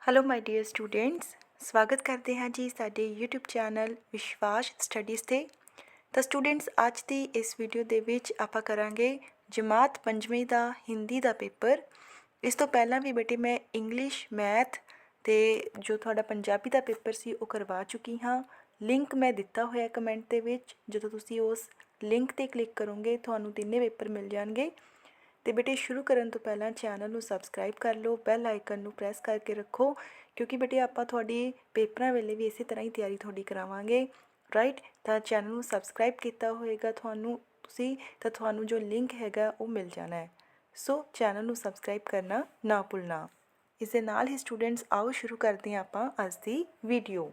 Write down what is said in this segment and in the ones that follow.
Hello ਮਾਈ dear students, ਸਵਾਗਤ ਕਰਦੇ ਹਾਂ ਜੀ ਸਾਡੇ YouTube ਚੈਨਲ ਵਿਸ਼ਵਾਸ ਸਟੱਡੀਜ਼ 'ਤੇ। ਤਾਂ ਸਟੂਡੈਂਟਸ, ਅੱਜ ਦੀ ਇਸ ਵੀਡੀਓ ਦੇ ਵਿੱਚ ਆਪਾਂ ਕਰਾਂਗੇ ਜਮਾਤ 5ਵੀਂ ਦਾ ਹਿੰਦੀ ਦਾ ਪੇਪਰ। ਇਸ ਤੋਂ ਪਹਿਲਾਂ ਵੀ ਬੇਟੇ ਮੈਂ ਇੰਗਲਿਸ਼, ਮੈਥ ਅਤੇ ਜੋ ਤੁਹਾਡਾ ਪੰਜਾਬੀ ਦਾ ਪੇਪਰ ਸੀ ਉਹ ਕਰਵਾ ਚੁੱਕੀ ਹਾਂ। ਲਿੰਕ ਮੈਂ ਦਿੱਤਾ ਹੋਇਆ ਕਮੈਂਟ ਦੇ ਵਿੱਚ। ਜਦੋਂ ਤੁਸੀਂ ਉਸ ਲਿੰਕ 'ਤੇ ਕਲਿੱਕ ਕਰੋਗੇ ਤੁਹਾਨੂੰ ਤਿੰਨੇ ਪੇਪਰ ਮਿਲ ਜਾਣਗੇ। ਅਤੇ ਬੇਟੇ ਸ਼ੁਰੂ ਕਰਨ ਤੋਂ ਪਹਿਲਾਂ ਚੈਨਲ ਨੂੰ ਸਬਸਕ੍ਰਾਈਬ ਕਰ ਲਓ, ਬੈਲ ਆਈਕਨ ਨੂੰ ਪ੍ਰੈਸ ਕਰਕੇ ਰੱਖੋ, ਕਿਉਂਕਿ ਬੇਟੇ ਆਪਾਂ ਤੁਹਾਡੀ ਪੇਪਰਾਂ ਵੇਲੇ ਵੀ ਇਸੇ ਤਰ੍ਹਾਂ ਹੀ ਤਿਆਰੀ ਤੁਹਾਡੀ ਕਰਾਵਾਂਗੇ, ਰਾਈਟ। ਤਾਂ ਚੈਨਲ ਨੂੰ ਸਬਸਕ੍ਰਾਈਬ ਕੀਤਾ ਹੋਏਗਾ ਤੁਸੀਂ ਤਾਂ ਤੁਹਾਨੂੰ ਜੋ ਲਿੰਕ ਹੈਗਾ ਉਹ ਮਿਲ ਜਾਣਾ ਹੈ। ਸੋ ਚੈਨਲ ਨੂੰ ਸਬਸਕ੍ਰਾਈਬ ਕਰਨਾ ਨਾ ਭੁੱਲਣਾ। ਇਸ ਦੇ ਨਾਲ ਹੀ ਸਟੂਡੈਂਟਸ, ਆਓ ਸ਼ੁਰੂ ਕਰਦੇ ਹਾਂ ਆਪਾਂ ਅੱਜ ਦੀ ਵੀਡੀਓ।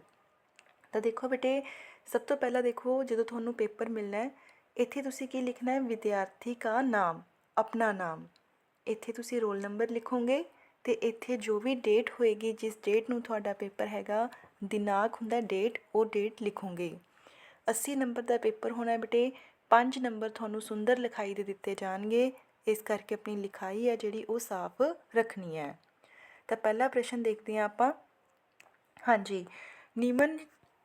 ਤਾਂ ਦੇਖੋ ਬੇਟੇ, ਸਭ ਤੋਂ ਪਹਿਲਾਂ ਦੇਖੋ, ਜਦੋਂ ਤੁਹਾਨੂੰ ਪੇਪਰ ਮਿਲਣਾ ਹੈ ਇੱਥੇ ਤੁਸੀਂ ਕੀ ਲਿਖਣਾ ਹੈ? ਵਿਦਿਆਰਥੀ ਕਾ ਨਾਮ, ਆਪਣਾ ਨਾਮ। ਇੱਥੇ ਤੁਸੀਂ ਰੋਲ ਨੰਬਰ ਲਿਖੋਗੇ ਅਤੇ ਇੱਥੇ ਜੋ ਵੀ ਡੇਟ ਹੋਏਗੀ, ਜਿਸ ਡੇਟ ਨੂੰ ਤੁਹਾਡਾ ਪੇਪਰ ਹੈਗਾ, ਦਿਨਾਂਕ ਹੁੰਦਾ ਡੇਟ, ਉਹ ਡੇਟ ਲਿਖੋਗੇ। 80 ਨੰਬਰ ਦਾ ਪੇਪਰ ਹੋਣਾ ਬੇਟੇ। 5 ਨੰਬਰ ਤੁਹਾਨੂੰ ਸੁੰਦਰ ਲਿਖਾਈ ਦੇ ਦਿੱਤੇ ਜਾਣਗੇ, ਇਸ ਕਰਕੇ ਆਪਣੀ ਲਿਖਾਈ ਹੈ ਜਿਹੜੀ ਉਹ ਸਾਫ਼ ਰੱਖਣੀ ਹੈ। ਤਾਂ ਪਹਿਲਾ ਪ੍ਰਸ਼ਨ ਦੇਖਦੇ ਹਾਂ ਆਪਾਂ। ਹਾਂਜੀ,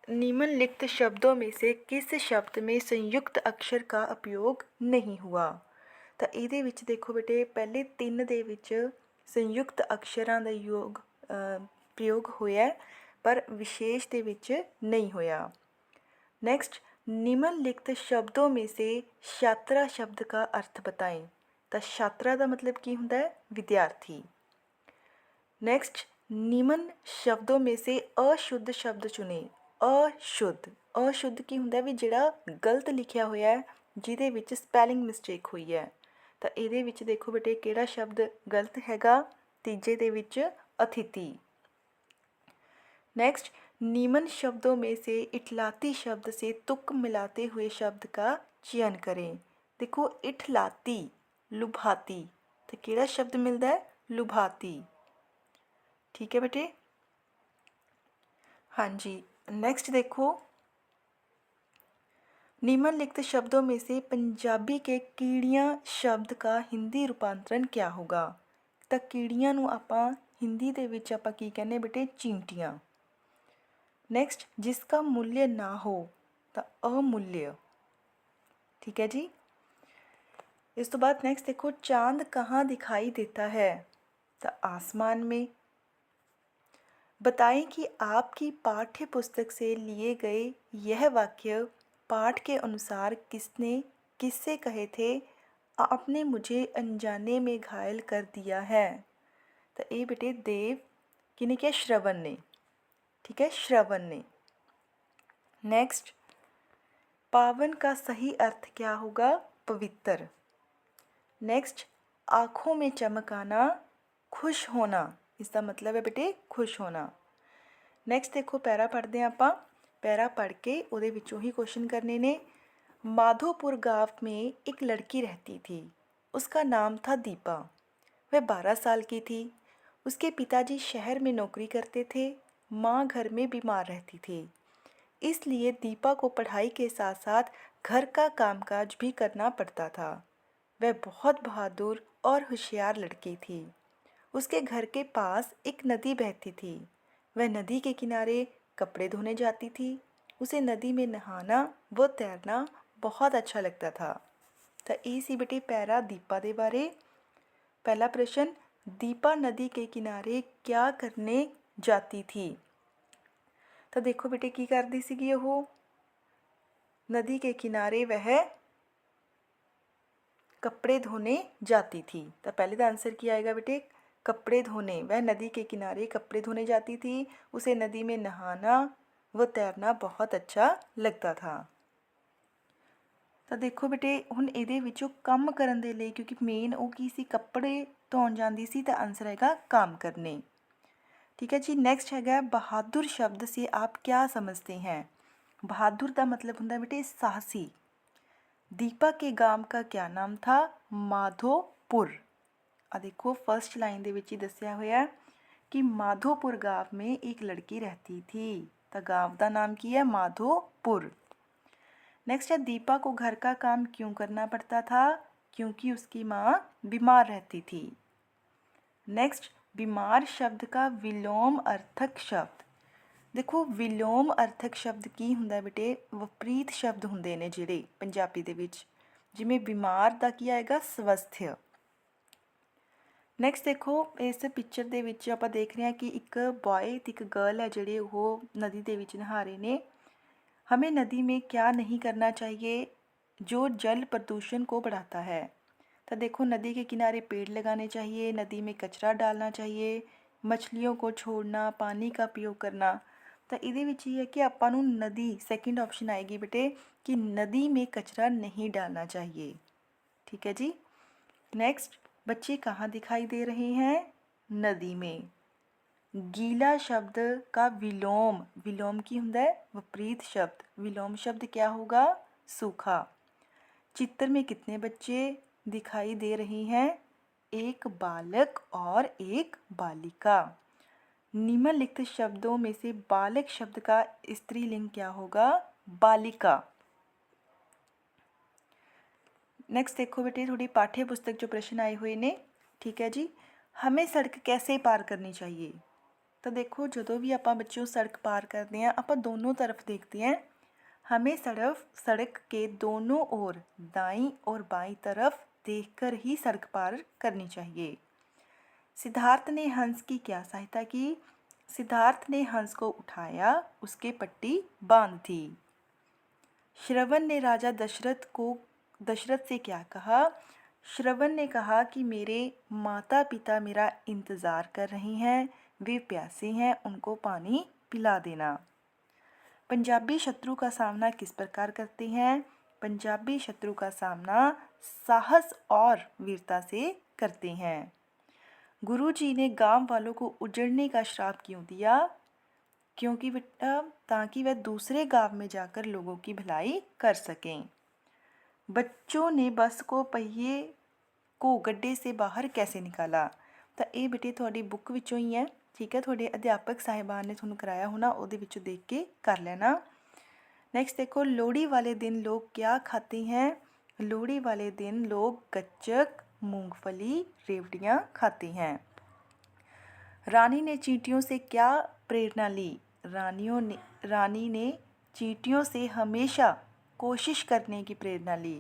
निम्नलिखित शब्दों में से किस शब्द में संयुक्त अक्षर का उपयोग नहीं हुआ? ਤਾਂ ਇਹਦੇ ਵਿੱਚ ਦੇਖੋ ਬੇਟੇ, ਪਹਿਲੇ 3 ਦੇ ਵਿੱਚ ਸੰਯੁਕਤ ਅਕਸ਼ਰਾਂ ਦਾ ਪ੍ਰਯੋਗ ਹੋਇਆ, ਪਰ ਵਿਸ਼ੇਸ਼ ਦੇ ਵਿੱਚ ਨਹੀਂ ਹੋਇਆ। नेक्स्ट, निम्नलिखित शब्दों में से छात्रा शब्द का अर्थ बताएं। ਤਾਂ ਛਾਤਰਾ ਦਾ ਮਤਲਬ ਕੀ ਹੁੰਦਾ ਹੈ? ਵਿਦਿਆਰਥੀ। नेक्स्ट, निम्न शब्दों में से अशुद्ध शब्द चुने। ਅਸ਼ੁੱਧ ਕੀ ਹੁੰਦਾ ਵੀ ਜਿਹੜਾ ਗਲਤ ਲਿਖਿਆ ਹੋਇਆ ਹੈ, ਜਿਹਦੇ ਵਿੱਚ ਸਪੈਲਿੰਗ ਮਿਸਟੇਕ ਹੋਈ ਹੈ। ਤਾਂ ਇਹਦੇ ਵਿੱਚ ਦੇਖੋ ਬੇਟੇ ਕਿਹੜਾ ਸ਼ਬਦ ਗਲਤ ਹੈਗਾ? ਤੀਜੇ ਦੇ ਵਿੱਚ ਅਤਿਥੀ। नेक्स्ट, निम्न शब्दों में से इठलाती शब्द से तुक मिलाते हुए शब्द का चयन करें। देखो इठलाती, लुभाती, तो केड़ा शब्द मिलता है? लुभाती। ठीक है बेटे। हाँ जी, नेक्स्ट देखो, निम्नलिखित शब्दों में से पंजाबी के कीड़ियाँ शब्द का हिंदी रूपांतरण क्या होगा? तो कीड़ियाँ ਨੂੰ ਆਪਾਂ हिंदी ਦੇ ਵਿੱਚ ਆਪਾਂ ਕੀ ਕਹਿੰਦੇ बेटे? चींटियाँ। नेक्स्ट, जिसका मूल्य ना हो तो अमूल्य। ठीक है जी। इस तो बाद नेक्स्ट देखो, चांद कहाँ दिखाई देता है? तो आसमान में। बताएं कि आपकी पाठ्य पुस्तक से लिए गए यह वाक्य पाठ के अनुसार किससे कहे थे? आपने मुझे अनजाने में घायल कर दिया है। तो ये बेटे देव किने क्या? श्रवण ने। ठीक है, श्रवण ने। नेक्स्ट, पावन का सही अर्थ क्या होगा? पवित्र। नेक्स्ट, आँखों में चमक आना, खुश होना, इसका मतलब है बेटे खुश होना। नेक्स्ट देखो, पैरा पढ़ते हैं ਆਪਾਂ। पैरा पढ़ के ਉਹਦੇ ਵਿੱਚੋਂ ही क्वेश्चन करने ने। माधोपुर गांव में एक लड़की रहती थी, उसका नाम था दीपा। वह 12 साल की थी। उसके पिताजी शहर में नौकरी करते थे, माँ घर में बीमार रहती थी, इसलिए दीपा को पढ़ाई के साथ साथ घर का कामकाज भी करना पड़ता था। वह बहुत बहादुर और होशियार लड़की थी। उसके घर के पास एक नदी बहती थी। वह नदी के किनारे कपड़े धोने जाती थी। उसे नदी में नहाना व तैरना बहुत अच्छा लगता था। तो ये सी बेटे पैरा दीपा दे बारे। पहला प्रश्न, दीपा नदी के किनारे क्या करने जाती थी? तो देखो बेटे की करती सीगी वो? नदी के किनारे वह कपड़े धोने जाती थी। तो पहले का आंसर क्या आएगा बेटे? कपड़े धोने। वह नदी के किनारे कपड़े धोने जाती थी। उसे नदी में नहाना व तैरना बहुत अच्छा लगता था। तो देखो बेटे हुण इहदे विचों काम करन दे लई, क्योंकि मेन वो की सी कपड़े धोन जाती सी, तो आंसर हैगा काम करने। ठीक है जी। नेक्स्ट हैगा, बहादुर शब्द से आप क्या समझते हैं? बहादुर का मतलब होंदा बेटे साहसी। दीपा के गांव का क्या नाम था? माधोपुर। आ देखो फर्स्ट लाइन दे विच ही दस्सिया होया कि माधोपुर गांव में एक लड़की रहती थी। तो गांव का नाम की है? माधोपुर। नेक्स्ट है, दीपा को घर का काम क्यों करना पड़ता था? क्योंकि उसकी माँ बीमार रहती थी। नेक्स्ट, बीमार शब्द का विलोम अर्थक शब्द। देखो विलोम अर्थक शब्द ਕੀ ਹੁੰਦਾ ਬੇਟੇ, ਵਿਪਰੀਤ ਸ਼ਬਦ ਹੁੰਦੇ ਨੇ ਜਿਹੜੇ ਪੰਜਾਬੀ ਦੇ ਵਿੱਚ, ਜਿਵੇਂ ਬਿਮਾਰ ਦਾ ਕੀ ਆਏਗਾ, ਸਵਸਥਯ। ਨੈਕਸਟ ਦੇਖੋ ਇਸ ਪਿਕਚਰ ਦੇ ਵਿੱਚ ਆਪਾਂ ਦੇਖ ਰਹੇ ਹਾਂ ਕਿ ਇੱਕ ਬॉय ਤੇ ਇੱਕ गर्ल है ਜਿਹੜੇ ਉਹ ਨਦੀ ਦੇ ਵਿੱਚ ਨਹਾ ਰਹੇ ਨੇ। हमें नदी में क्या नहीं करना चाहिए जो जल प्रदूषण को बढ़ाता है। तो देखो नदी के किनारे पेड़ लगाने चाहिए, नदी में कचरा डालना चाहिए, मछलियों को छोड़ना, पानी का उपयोग करना। तो ये है कि ਆਪਾਂ ਨੂੰ नदी, सेकंड ऑप्शन आएगी बेटे कि नदी में कचरा नहीं डालना चाहिए। ठीक है जी। नेक्स्ट, बच्चे कहाँ दिखाई दे रहे हैं, नदी में। गीला शब्द का विलोम, विलोम की हुंदा है विपरीत शब्द, विलोम शब्द क्या होगा, सूखा। चित्र में कितने बच्चे दिखाई दे रहे हैं, एक बालक और एक बालिका। निम्नलिखित शब्दों में से बालक शब्द का स्त्रीलिंग क्या होगा, बालिका। नेक्स्ट देखो बेटे थोड़ी पाठ्य पुस्तक जो प्रश्न आए हुए ने। ठीक है जी। हमें सड़क कैसे पार करनी चाहिए। तो देखो जो भी आप बच्चों सड़क पार करते हैं आप दोनों तरफ देखते हैं, हमें सड़क के दोनों ओर दाईं और बाईं तरफ देखकर ही सड़क पार करनी चाहिए। सिद्धार्थ ने हंस की क्या सहायता की। सिद्धार्थ ने हंस को उठाया, उसके पट्टी बांध दी। श्रवण ने राजा दशरथ से क्या कहा। श्रवण ने कहा कि मेरे माता पिता मेरा इंतज़ार कर रहे हैं, वे प्यासे हैं, उनको पानी पिला देना। पंजाबी शत्रु का सामना किस प्रकार करते हैं। पंजाबी शत्रु का सामना साहस और वीरता से करते हैं। गुरुजी ने गांव वालों को उजड़ने का श्राप क्यों दिया। क्योंकि बेटा ताकि वह दूसरे गांव में जाकर लोगों की भलाई कर सकें। बच्चों ने बस को पहिए को गड्ढे से बाहर कैसे निकाला। तो ये बेटे थोड़ी बुक विचों ही है। ठीक है, थोड़े अध्यापक साहिबान ने थोड़ा कराया होना, उहदे विचों देख के कर लेना। नैक्सट देखो लोहड़ी वाले दिन लोग क्या खाते हैं। लोहड़ी वाले दिन लोग गच्चक, मूंगफली, रेवड़ियाँ खाते हैं। रानी ने चींटियों से क्या प्रेरणा ली। रानी ने चींटियों से हमेशा कोशिश करने की प्रेरणा ली।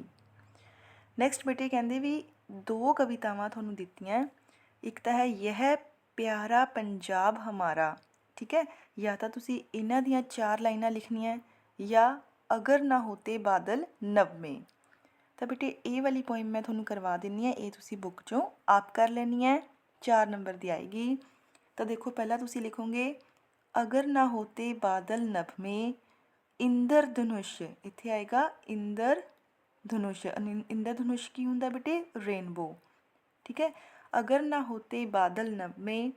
नैक्सट बेटे कहते भी दो कवितावां तुहानू दित्तियां, एक तो है यह प्यारा पंजाब हमारा। ठीक है, या तो तुसी इन्हां दियां 4 लाइनां लिखनियां या अगर ना होते बादल नभ में। तो बेटे ये वाली पोइम मैं तुहानू करवा दिन्नी है, ये तुसी बुक चों आप कर लेनी है, 4 नंबर दी आएगी। तो देखो पहला तुसी लिखोगे अगर ना होते बादल नभ में इंद्रधनुष, इत्थे आएगा इंद्रधनुष। इंद्रधनुष की हुंदा बेटे रेनबो। ठीक है, अगर ना होते बादल नभ में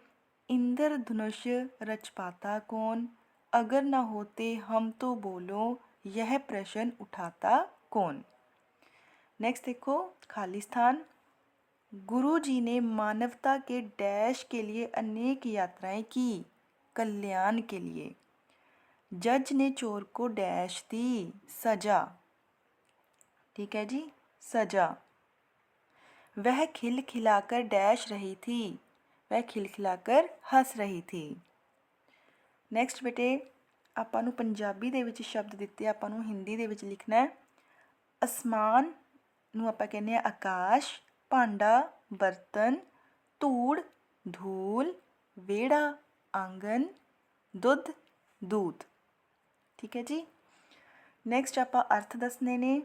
इंद्रधनुष रच पाता कौन। अगर ना होते हम तो बोलो यह प्रश्न उठाता कौन। नेक्स्ट देखो खाली स्थान। गुरु जी ने मानवता के डैश के लिए अनेक यात्राएं की, कल्याण के लिए। जज ने चोर को डैश दी, सजा। ठीक है जी, सजा। वह खिलखिलाकर डैश रही थी, वह खिलखिलाकर हंस रही थी। नैक्सट बेटे आपां नूं पंजाबी दे विच शब्द दिते, आपां नूं हिंदी दे विच लिखना है। आसमान नूं आपां कहने आ आकाश, भांडा बर्तन, धूड़ धूल, वेड़ा आंगन, दुध दूध। ठीक है जी। नैक्सट आपां अर्थ दसने ने।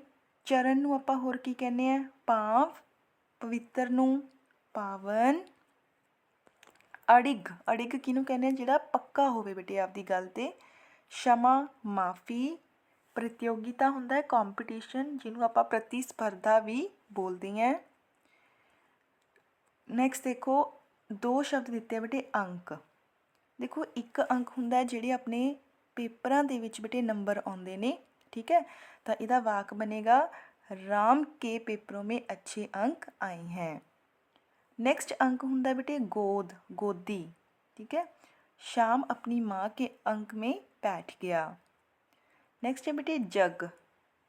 चरण नूं आपां होर की कहने आ पांव, पवित्र नूं पावन। अड़िग, अड़िग किनूं कहने जिहड़ा पक्का होवे बेटे आपदी गल ते। क्षमा माफ़ी। प्रतियोगिता हुंदा है कॉम्पीटिशन, जिन्हों आपां प्रतिस्पर्धा भी बोलते हैं। नैक्सट देखो 2 शब्द दिते बेटे अंक। देखो एक अंक हुंदा है जिहड़े अपने पेपरां दे विच बेटे नंबर आउंदे ने। ठीक है, तो इहदा वाक बनेगा राम के पेपरों में अच्छे अंक आए हैं। नेक्स्ट अंक हुंदा बेटे गोद, गोदी। ठीक है, शाम अपनी माँ के अंक में बैठ गया। नेक्स्ट है बेटे जग।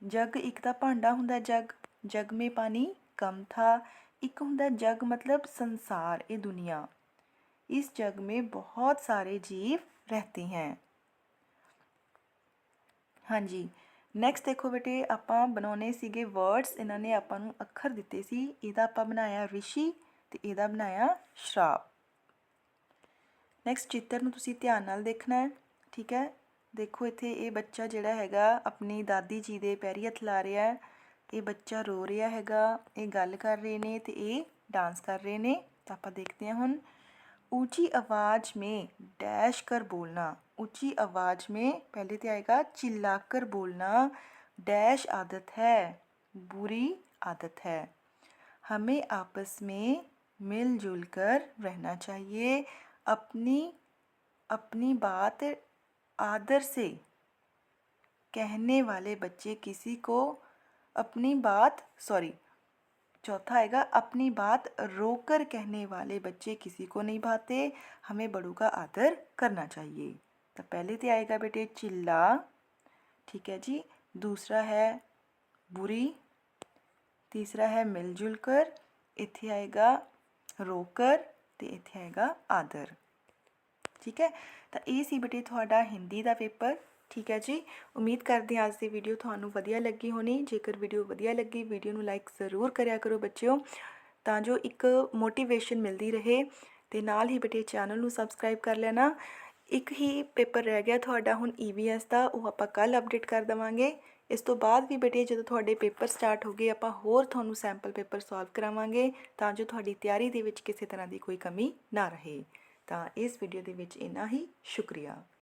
जग एक तो भांडा हुंदा जग, जग में पानी कम था। एक हुंदा जग मतलब संसार, ये दुनिया। इस जग में बहुत सारे जीव रहते हैं। हाँ जी, ਨੈਕਸਟ ਦੇਖੋ ਬੇਟੇ, ਆਪਾਂ ਬਣਾਉਣੇ ਸੀਗੇ ਵਰਡਸ, ਇਹਨਾਂ ਨੇ ਆਪਾਂ ਨੂੰ ਅੱਖਰ ਦਿੱਤੇ ਸੀ। ਇਹਦਾ ਆਪਾਂ ਬਣਾਇਆ ਰਿਸ਼ੀ ਅਤੇ ਇਹਦਾ ਬਣਾਇਆ ਸ਼ਰਾਪ। ਨੈਕਸਟ ਚਿੱਤਰ ਨੂੰ ਤੁਸੀਂ ਧਿਆਨ ਨਾਲ ਦੇਖਣਾ ਹੈ, ਠੀਕ ਹੈ। ਦੇਖੋ ਇੱਥੇ ਇਹ ਬੱਚਾ ਜਿਹੜਾ ਹੈਗਾ ਆਪਣੀ ਦਾਦੀ ਜੀ ਦੇ ਪੈਰੀ ਹੱਥ ਲਾ ਰਿਹਾ ਹੈ। ਇਹ ਬੱਚਾ ਰੋ ਰਿਹਾ ਹੈਗਾ, ਇਹ ਗੱਲ ਕਰ ਰਹੇ ਨੇ ਅਤੇ ਇਹ ਡਾਂਸ ਕਰ ਰਹੇ ਨੇ। ਤਾਂ ਆਪਾਂ ਦੇਖਦੇ ਹਾਂ ਹੁਣ। ऊंची आवाज में डैश कर बोलना। ऊंची आवाज में पहले तो आएगा चिल्लाकर बोलना। डैश आदत है, बुरी आदत है। हमें आपस में मिलजुल कर रहना चाहिए। अपनी अपनी बात आदर से कहने वाले बच्चे किसी को अपनी बात चौथा आएगा अपनी बात रोकर कहने वाले बच्चे किसी को नहीं भाते। हमें बड़ों का आदर करना चाहिए। तो पहले तो आएगा बेटे चिल्ला, ठीक है जी। दूसरा है बुरी, तीसरा है मिलजुल कर, इत्थे आएगा रोकर, तो इत्थे आएगा आदर, ठीक है। तो ये सी बेटे थोड़ा हिंदी का पेपर, ठीक है जी। उम्मीद करते हैं आज की वीडियो थानू वधिया लगी होनी। जेकर वीडियो वधिया लगी, वीडियो नू लाइक ज़रूर करया करो बच्चों, तां जो एक मोटिवेशन मिलती रहे। तो नाल ही बेटे चैनल नू सबसक्राइब कर लेना। एक ही पेपर रह गया थोड़ा हुण EVS का, वो आपां कल अपडेट कर देवांगे। इस तो बाद भी बेटे जो थोड़े पेपर स्टार्ट हो गए, आपां होर थानू सैंपल पेपर सॉल्व करावांगे, तां जो तुहाडी तैयारी दे विच किसी तरह की कोई कमी ना रहे। तां इस वीडियो दे विच इन्ना ही। शुक्रिया।